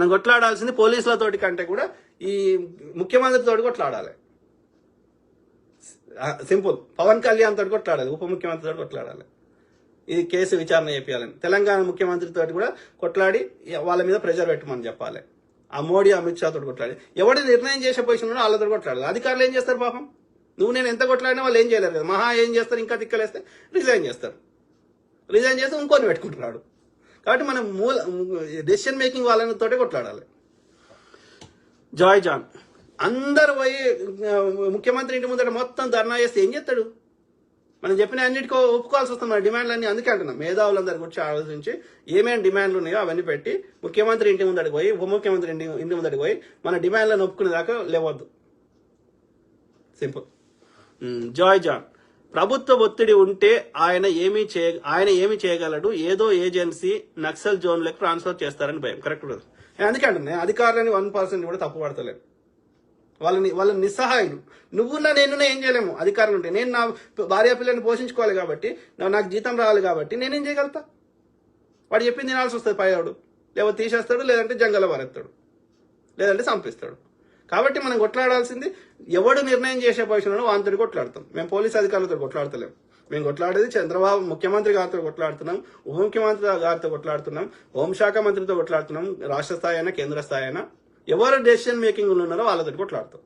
మనం కొట్లాడాల్సింది పోలీసులతోటి కంటే కూడా ఈ ముఖ్యమంత్రితోటి కొట్లాడాలి. సింపుల్. పవన్ కళ్యాణ్ తోటి కొట్లాడాలి, ఉప ముఖ్యమంత్రి తోటి కొట్లాడాలి. ఇది కేసు విచారణ చేయాలని తెలంగాణ ముఖ్యమంత్రితో కూడా కొట్లాడి వాళ్ళ మీద ప్రెజర్ పెట్టమని చెప్పాలి. ఆ మోడీ అమిత్ షా తోటి కొట్లాడి ఎవడి నిర్ణయం చేసే పొజిషన్ ఉన్నాడో వాళ్ళతో కొట్లాడాలి. అధికారులు ఏం చేస్తారు పాపం? నువ్వు నేను ఎంత కొట్లాడినా వాళ్ళు ఏం చేయలేరు కదా. మహా ఏం చేస్తారు, ఇంకా తిక్కలేస్తే రిజైన్ చేస్తారు. రిజైన్ చేస్తే ఇంకొని పెట్టుకుంటున్నాడు. కాబట్టి మనం డెసిషన్ మేకింగ్ వాళ్ళతోటే కొట్లాడాలి. జాయ్ జాన్ అందరు పోయి ముఖ్యమంత్రి ఇంటి ముందర మొత్తం ధర్నా చేస్తే ఏం చేస్తాడు? మనం చెప్పిన అన్నిటికో ఒప్పుకోవాల్సి వస్తుంది. మన డిమాండ్లన్నీ అందుకే అంటున్నాం. మేధావులందరి గురించి ఆలోచించి ఏమేమి డిమాండ్లు ఉన్నాయో అవన్నీ పెట్టి ముఖ్యమంత్రి ఇంటి ముందడికి పోయి ఉప ముఖ్యమంత్రి ఇంటి ముందడికి పోయి మన డిమాండ్లను ఒప్పుకునేదాకా లేవద్దు. సింపుల్. జాయ్ జాన్ ప్రభుత్వ ఒత్తిడి ఉంటే ఆయన ఏమి చేయగలడు? ఏదో ఏజెన్సీ నక్సల్ జోన్లకు ట్రాన్స్ఫర్ చేస్తారని భయం. Correct brother. నేను అందుకే అంటున్నాను, అధికారులని 1% కూడా తప్పు పడతలేదు. వాళ్ళని నిస్సహాయులు. నువ్వున్నా నేనున్నా ఏం చేయలేము. అధికారులు ఉంటే నేను నా భార్య పిల్లల్ని పోషించుకోవాలి కాబట్టి, నాకు జీతం రావాలి కాబట్టి నేనేం చేయగలుగుతా? వాడు చెప్పింది తినాల్సి వస్తుంది. పైవాడు లేకపోతే తీసేస్తాడు, లేదంటే జంగల్లో వారెత్తాడు, లేదంటే చంపిస్తాడు. కాబట్టి మనం కొట్లాడాల్సింది ఎవడు నిర్ణయం చేసే పొజిషన్లో వాంతటి కొట్లాడతాం. మేము పోలీస్ అధికారులతో కొట్లాడతలేం. మేము కొట్లాడేది చంద్రబాబు ముఖ్యమంత్రి గారితో కొట్లాడుతున్నాం, ఉప ముఖ్యమంత్రి గారితో కొట్లాడుతున్నాం, హోంశాఖ మంత్రితో కొట్లాడుతున్నాం. రాష్ట్ర స్థాయి అయినా కేంద్ర స్థాయి అయినా ఎవరు డెసిషన్ మేకింగ్ ఉన్నారో వాళ్ళతో కొట్లాడతాం.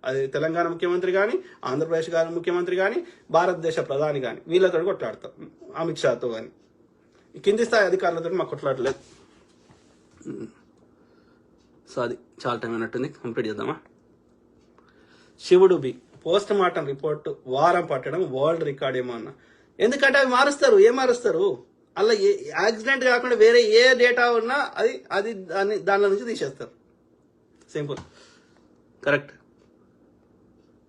అది తెలంగాణ ముఖ్యమంత్రి కానీ, ఆంధ్రప్రదేశ్ గారి ముఖ్యమంత్రి కానీ, భారతదేశ ప్రధాని కానీ వీళ్ళతో కొట్లాడతాం. అమిత్ షాతో కానీ. కింది స్థాయి అధికారులతో మాకు కొట్లాడలేదు. సో అది చాలా టైం అయినట్టుంది, కంప్లీట్ చేద్దామా? శివుడు బి పోస్ట్ మార్టం రిపోర్ట్ వారం పట్టడం వరల్డ్ రికార్డ్ ఏమో అన్న. ఎందుకంటే అవి మారుస్తారు. ఏం మారుస్తారు? అలా యాక్సిడెంట్ కాకుండా వేరే ఏ డేటా ఉన్నా అది దానిలో నుంచి తీసేస్తారు. సింపుల్. కరెక్ట్.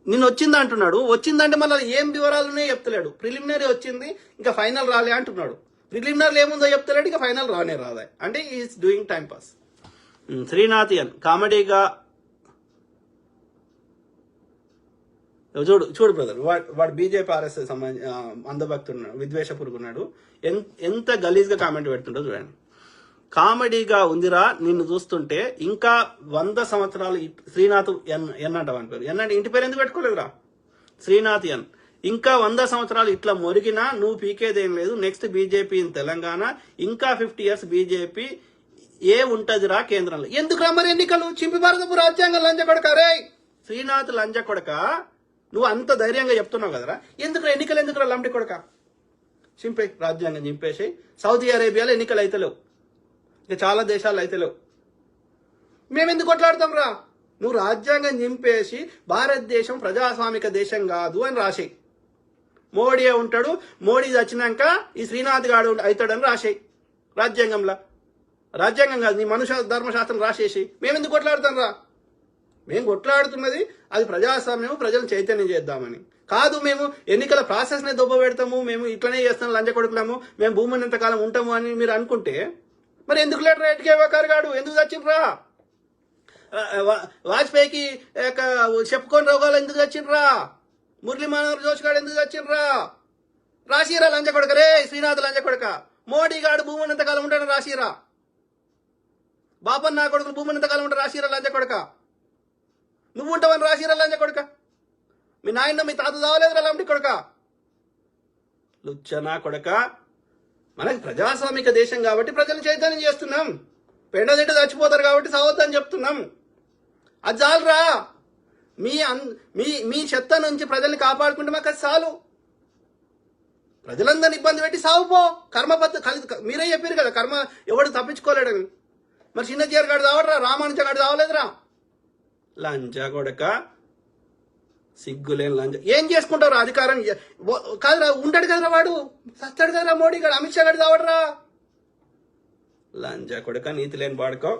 నిన్న వచ్చింది అంటున్నాడు. వచ్చిందంటే మళ్ళీ ఏం వివరాలునే చెప్తలేడు. ప్రిలిమినరీ వచ్చింది, ఇంకా ఫైనల్ రాలే అంటున్నాడు. ప్రిలిమినరీ ఏముందో చెప్తలేడు, ఇంకా ఫైనల్ రాదే. అంటే ఈస్ డూయింగ్ టైం పాస్. శ్రీనాథియన్ కామెడీగా చూడు బ్రదర్, వాడు బీజేపీ ఆర్ఎస్ఎస్ సంబంధించి అంధభక్తున్నాడు, విద్వేషపురుగున్నాడు. ఎంత గలీజ్గా కామెంట్ పెడుతుండో చూడండి. కామెడీగా ఉందిరా నిన్ను చూస్తుంటే. ఇంకా 100 సంవత్సరాలు శ్రీనాథ్ ఎన్ అంటావు అని పేరు. ఎన్నంటే ఇంటి పేరు ఎందుకు పెట్టుకోలేదురా? శ్రీనాథ్ ఎన్. ఇంకా 100 సంవత్సరాలు ఇట్లా మొరిగినా నువ్వు పీకేదేం లేదు. Next BJP in Telangana. ఇంకా 50 years బీజేపీ ఉంటదిరా కేంద్రంలో. ఎందుకురా మరి ఎన్నికలు? చింపి భారతపు రాజ్యాంగం లంచ కొడక. రే శ్రీనాథ్ లంచ కొడక, నువ్వు అంత ధైర్యంగా చెప్తున్నావు కదరా, ఎందుకు ఎన్నికలు ఎందుకురా లంబడి కొడక? చింపే రాజ్యాంగం చింపేసి. సౌదీ అరేబియాలో ఎన్నికలు అయితే లేవు, ఇంకా చాలా దేశాలు అయితే లేవు. మేమెందుకు కొట్లాడతాం రా? నువ్వు రాజ్యాంగం చింపేసి భారతదేశం ప్రజాస్వామిక దేశం కాదు అని రాసేయి. మోడీ ఉంటాడు, మోడీ వచ్చినాక ఈ శ్రీనాథ్ గాడు అవుతాడని రాసేయి రాజ్యాంగంలో. రాజ్యాంగం కాదు, నీ మనుష్య ధర్మశాస్త్రం రాసేసి. మేమెందుకు కొట్లాడతాం రా? మేము కొట్లాడుతున్నది అది ప్రజాస్వామ్యం, ప్రజలను చైతన్యం చేద్దామని కాదు. మేము ఎన్నికల ప్రాసెస్నే దొబ్బ పెడతాము, మేము ఇట్లనే చేస్తాం, లంచ కొడుకులాము, మేము భూమిని ఎంతకాలం ఉంటాము అని మీరు అనుకుంటే మరి ఎందుకు లేటర్ ఎట్కే గాడు ఎందుకు చచ్చిండ్రా? వాజ్పేయికి చెప్పుకొని రోగాలు ఎందుకు చచ్చిండ్రా? మురళీ మనోహర్ జోషి గాడు ఎందుకు చచ్చిండ్రా? రాసిరా లంచ కొడక. రే శ్రీనాథ్ లంచ కొడక. మోడీ గాడు భూమిని ఎంతకాలం ఉంటాడని రాసిరా. బాపన్న నా కొడుకులు భూమిని ఎంతకాలం ఉంటారు రాసిరా లంచ కొడక. నువ్వు ఉంటావని రాసిరా లంచ కొడక. మీ నాయన మీ తాత దావలేదురా లంబడి కొడక. లుచ్చనా కొడక. మనకి ప్రజాస్వామిక దేశం కాబట్టి ప్రజలు చైతన్యం చేస్తున్నాం. పెండదింట చచ్చిపోతారు కాబట్టి సావద్దని చెప్తున్నాం. అది చాలురా. మీ చెత్త నుంచి ప్రజల్ని కాపాడుకుంటే మాకు అది చాలు. ప్రజలందరినీ ఇబ్బంది పెట్టి సావుపో. మీరే చెప్పారు కదా, కర్మ ఎవడు తప్పించుకోలేడని. మరి చిన్నజీఆర్ గాడు చావడరా, రామానుజ గాడు చావలేదురా. లంచా కొడక, సిగ్గులేని లంచ. ఏం చేసుకుంటారు అధికారం? కాదురా, ఉంటాడు కదరా వాడు, సస్తాడు కదరా మోడీ గారు, అమిత్ షా గారు చావడరా. లంచా కొడక, నీతి లేని పాడుకో.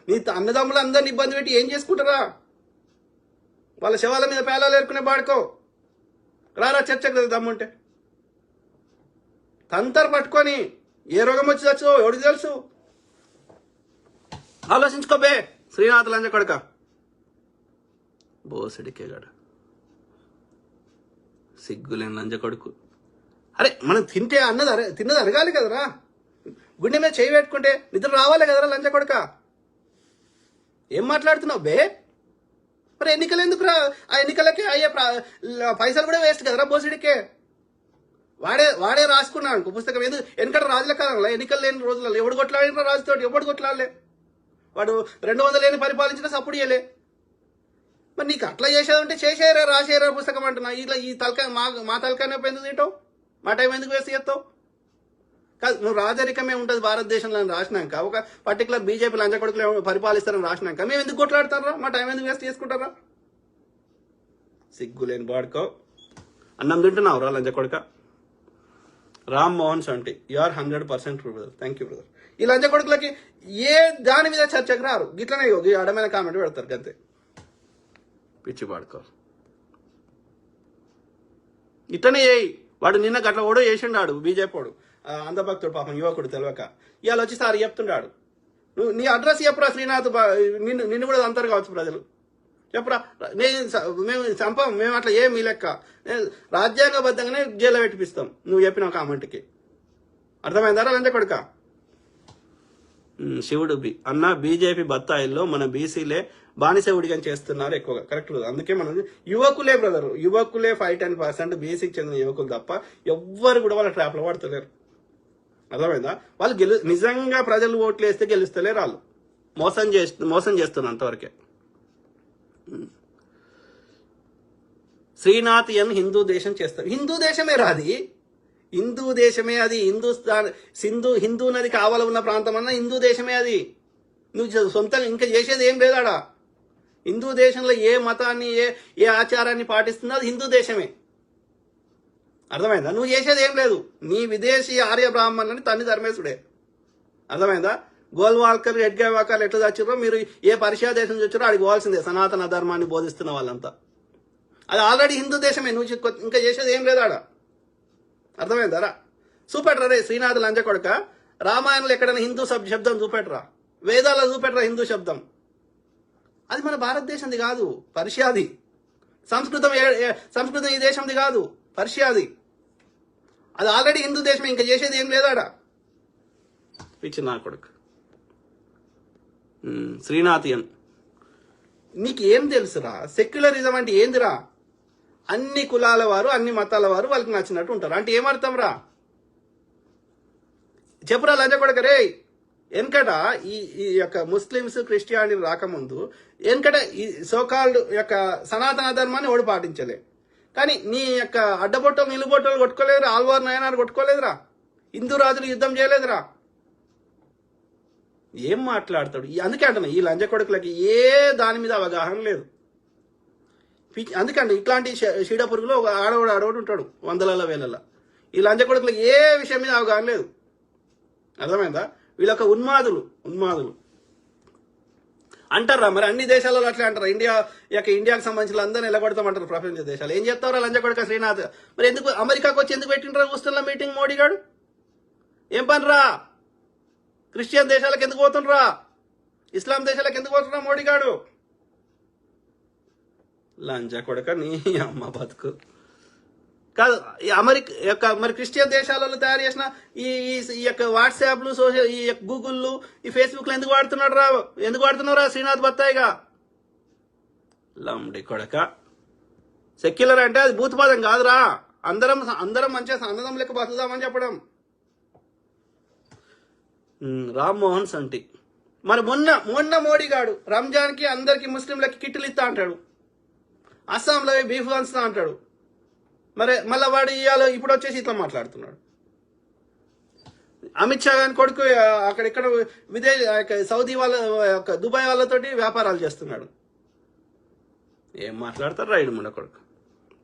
నీ అన్నదమ్ములు అందరిని ఇబ్బంది పెట్టి ఏం చేసుకుంటారా? వాళ్ళ శవాల మీద పేలాలు ఏరుకునే పాడుకో. రారా చర్చకు కదా దమ్ముంటే. తంతరు పట్టుకొని ఏ రోగం వచ్చి చచ్చో ఎవడికి తెలుసు? ఆలోచించుకోబే శ్రీనాథ్ లంచ కొడక. బోసడికేగాడు, సిగ్గులేని లంచ కొడుకు. అరే మనం తిన్నది అరగాలి కదరా. గుండె మీద చేయి పెట్టుకుంటే నిద్ర రావాలి కదరా లంచ కొడుక. ఏం మాట్లాడుతున్నావు బే? మరి ఎన్నికలు ఎందుకురా? ఆ ఎన్నికలకి అయ్యే పైసలు కూడా వేస్ట్ కదరా బోసిడికే. వాడే రాసుకున్నాడు పుస్తకం. ఎందుకు వెనకట రాజుల కాలంలో ఎన్నికలు లేని రోజులలో ఎవడు కొట్లాడినా రాజుతోటి ఎవడు కొట్లాడలే. వాడు 200 ఏళ్ళు పరిపాలించినా సప్పుడు చేయలే. మరి నీకు అట్లా చేసేదంటే చేసేరా రాసేరా పుస్తకం అంటున్నా. ఇట్లా ఈ తలకాయ మా తలకాయ ఎందుకు తింటావు? మా టైం ఎందుకు వేస్ట్ చేస్తావు? కాదు, నువ్వు రాజరికమే ఉంటుంది భారతదేశంలో రాసినాక, ఒక పర్టికులర్ బీజేపీ లంచ కొడుకులు పరిపాలిస్తారని రాసినాక మేము ఎందుకు కొట్లాడతారా? మా టైం ఎందుకు వేస్ట్ చేసుకుంటారా? సిగ్గులేని బాడుకో. అన్నం తింటున్నావు రా లంచ కొడుక. రామ్ మోహన్ సంటి, you are 100% true brother. Thank you brother. ఈ లంచ కొడుకులకి ఏ దాని మీద చర్చకు రారు. గిట్లనే అడమైన కామెంట్ పెడతారు గంతే. పిచ్చి పాడుకో. ఇట్లనే వాడు నిన్న గట్ల ఓడో చేసిండాడు బీజేపీ వాడు, అంధభక్తుడు పాపం యువకుడు తెలియక. ఇవాళ వచ్చి సార్ చెప్తుండాడు, నువ్వు నీ అడ్రస్ చెప్పురా శ్రీనాథ్, నిన్ను కూడా అంటారు కావచ్చు ప్రజలు. చెప్పురా, మేము అట్లా మీ లెక్క రాజ్యాంగబద్ధంగానే జైల్లో పెట్టిపిస్తాం నువ్వు చెప్పిన కామెంట్కి. అర్థమైందారా లంచ కొడుక? శివుడు అన్న బీజేపీ బత్తాయిల్లో మన బీసీలే బానిస ఉడిగని చేస్తున్నారు ఎక్కువగా. కరెక్ట్. అందుకే మనం యువకులే బ్రదర్, యువకులే 5-10% బీసీకి చెందిన యువకులు తప్ప ఎవ్వరు కూడా వాళ్ళ ట్రాప్లో పడతలేరు. అర్థమైందా? వాళ్ళు నిజంగా ప్రజలు ఓట్లు వేస్తే గెలుస్తలేరు. వాళ్ళు మోసం చేస్తున్నారు అంతవరకే. శ్రీనాథ్ హిందూ దేశం చేస్తారు. హిందూ దేశమే రాది, హిందూ దేశమే అది. హిందూస్థాన్ హిందూ నది కావాల ఉన్న ప్రాంతం అన్నా హిందూ దేశమే అది. నువ్వు సొంతంగా ఇంకా చేసేది ఏం లేదాడా. హిందూ దేశంలో ఏ మతాన్ని ఏ ఆచారాన్ని పాటిస్తుందో అది హిందూ దేశమే. అర్థమైందా? నువ్వు చేసేది ఏం లేదు. నీ విదేశీ ఆర్య బ్రాహ్మణులని తన్ని ధర్మేశుడే. అర్థమైందా? గోల్వాల్కర్, ఎడ్గేవాకర్ ఎట్లా చచ్చిరో మీరు ఏ పర్షియా దేశం నుంచి వచ్చారో అడిగి పోవాల్సిందే. సనాతన ధర్మాన్ని బోధిస్తున్న వాళ్ళంతా అది ఆల్రెడీ హిందూ దేశమే. నువ్వు ఇంకా చేసేది ఏం లేదాడా. అర్థమైందారా? చూపెట్టరా రే శ్రీనాథ్ లంచ కొడుక. రామాయణంలో ఎక్కడైనా హిందూ శబ్దం చూపెట్టరా, వేదాల్లో చూపెట్టరా హిందూ శబ్దం. అది మన భారతదేశంది కాదు, పర్షియాది. సంస్కృతం ఈ దేశంది కాదు, పర్షియాది. అది ఆల్రెడీ హిందూ దేశమే. ఇంకా చేసేది ఏం లేదాడా. పిచ్చి నా కొడుకు శ్రీనాథియన్. నీకు ఏం తెలుసురా? సెక్యులరిజం అంటే ఏందిరా? అన్ని కులాల వారు, అన్ని మతాల వారు వాళ్ళకి నచ్చినట్టు ఉంటారు అంటే ఏమర్థం రా? చెప్పురా లంచ కొడుక రే. వెనకట ఈ యొక్క ముస్లిమ్స్ క్రిస్టియానిటీ రాకముందు వెనకట ఈ సోకాల్డ్ యొక్క సనాతన ధర్మాన్ని ఓడి పాటించలే. కానీ నీ యొక్క అడ్డబొట్టలు నిలుబొట్టలు కొట్టుకోలేదురా, ఆల్వార్ నయనారు కొట్టుకోలేదురా, హిందూ రాజులు యుద్ధం చేయలేదురా. ఏం మాట్లాడతాడు? అందుకే అంటున్నా ఈ లంచ కొడుకులకి ఏ దాని మీద అవగాహన లేదు. అందుకండి ఇట్లాంటి షీడ పురుగులో ఒక ఆడవాడు ఉంటాడు వందల వేలల్లో. ఈ లంచ కొడుకులకు ఏ విషయం మీద అవగాహన లేదు. అర్థమైందా? వీళ్ళొక ఉన్మాదులు అంటారా? మరి అన్ని దేశాలలో అట్లా అంటారా? ఇండియాకి సంబంధించిన అందరిని నిలబడతామంటారు ప్రపంచ దేశాలు. ఏం చెప్తారా లంచ కొడుక శ్రీనాథ్? మరి ఎందుకు అమెరికాకు వచ్చి ఎందుకు పెట్టిండ్రా కూస్తున్న మీటింగ్ మోడీ గారు? ఏం పనిరా? క్రిస్టియన్ దేశాలకు ఎందుకు పోతుండ్రా? ఇస్లాం దేశాలకు ఎందుకు పోతుండ్రా మోడీ గారు? లంచ కొడుక నీ అమ్మ బతుకు. కాదు, అమెరికా యొక్క మరి క్రిస్టియన్ దేశాలలో తయారు చేసిన ఈ యొక్క వాట్సాప్లు, ఈ యొక్క గూగుల్లు, ఈ ఫేస్బుక్లు ఎందుకు వాడుతున్నారా శ్రీనాథ్ బత్తాయిగా? లండి కొడక. సెక్యులర్ అంటే అది భూతపాదం కాదురా. అందరం మంచిగా అన్నదం లెక్క బతుకుదామని చెప్పడం. రామ్ మోహన్ సంటి. మరి మొన్న మోడీ గాడు రంజాన్కి అందరికి ముస్లింలకి కిట్లు ఇస్తా అంటాడు, అస్సాంలో బీఫ్ వంచుతా అంటాడు. మరి మళ్ళీ వాడు ఇప్పుడు వచ్చేసి ఇట్లా మాట్లాడుతున్నాడు. అమిత్ షా గారి కొడుకు అక్కడెక్కడ సౌదీ దుబాయ్ వాళ్ళతోటి వ్యాపారాలు చేస్తున్నాడు. ఏం మాట్లాడతారు రైడు ముండ కొడుకు.